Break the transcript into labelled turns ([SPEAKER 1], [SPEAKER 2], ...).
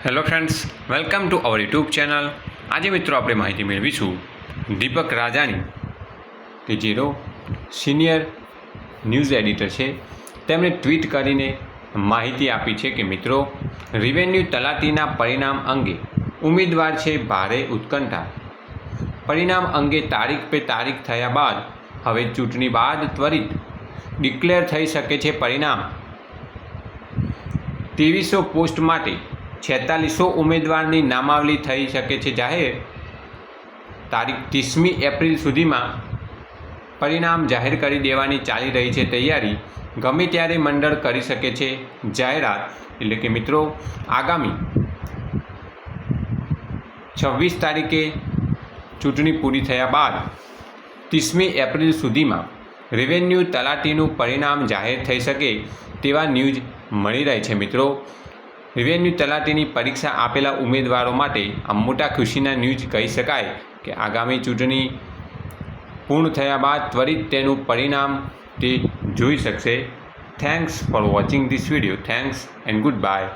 [SPEAKER 1] Hello friends, welcome to our YouTube channel. આજે મિત્રો આપણે માહિતી મેળવીશું દીપક રાજાણી કે જેનો સિનિયર ન્યૂઝ એડિટર છે. તેમણે ટ્વીટ કરીને માહિતી આપી છે કે મિત્રો, રેવન્યુ તલાટીના પરિણામ અંગે ઉમેદવાર છે ભારે ઉત્કંઠા. પરિણામ અંગે તારીખ પે તારીખ થયા બાદ હવે ચૂંટણી બાદ ત્વરિત ડિક્લેર થઈ શકે છે પરિણામ. 2300 પોસ્ટ માટે 4600 ઉમેદવારની નામાવલી થઈ શકે છે જાહેર. તારીખ 30મી એપ્રિલ સુધીમાં પરિણામ જાહેર કરી દેવાની ચાલી રહી છે તૈયારી. ગમે ત્યારે મંડળ કરી શકે છે જાહેરાત. એટલે કે મિત્રો, આગામી 26 તારીખે ચૂંટણી પૂરી થયા બાદ 30મી એપ્રિલ સુધીમાં રેવન્યુ તલાટીનું પરિણામ જાહેર થઈ શકે તેવા ન્યૂઝ મળી રહી છે મિત્રો. રેવન્યુ તલાટીની પરીક્ષા આપેલા ઉમેદવારો માટે આ મોટા ખુશીના ન્યૂઝ કહી શકાય કે આગામી ચૂંટણી પૂર્ણ થયા બાદ ત્વરિત તેનું પરિણામ તે જોઈ શકશે. Thanks for watching this video. Thanks and good bye.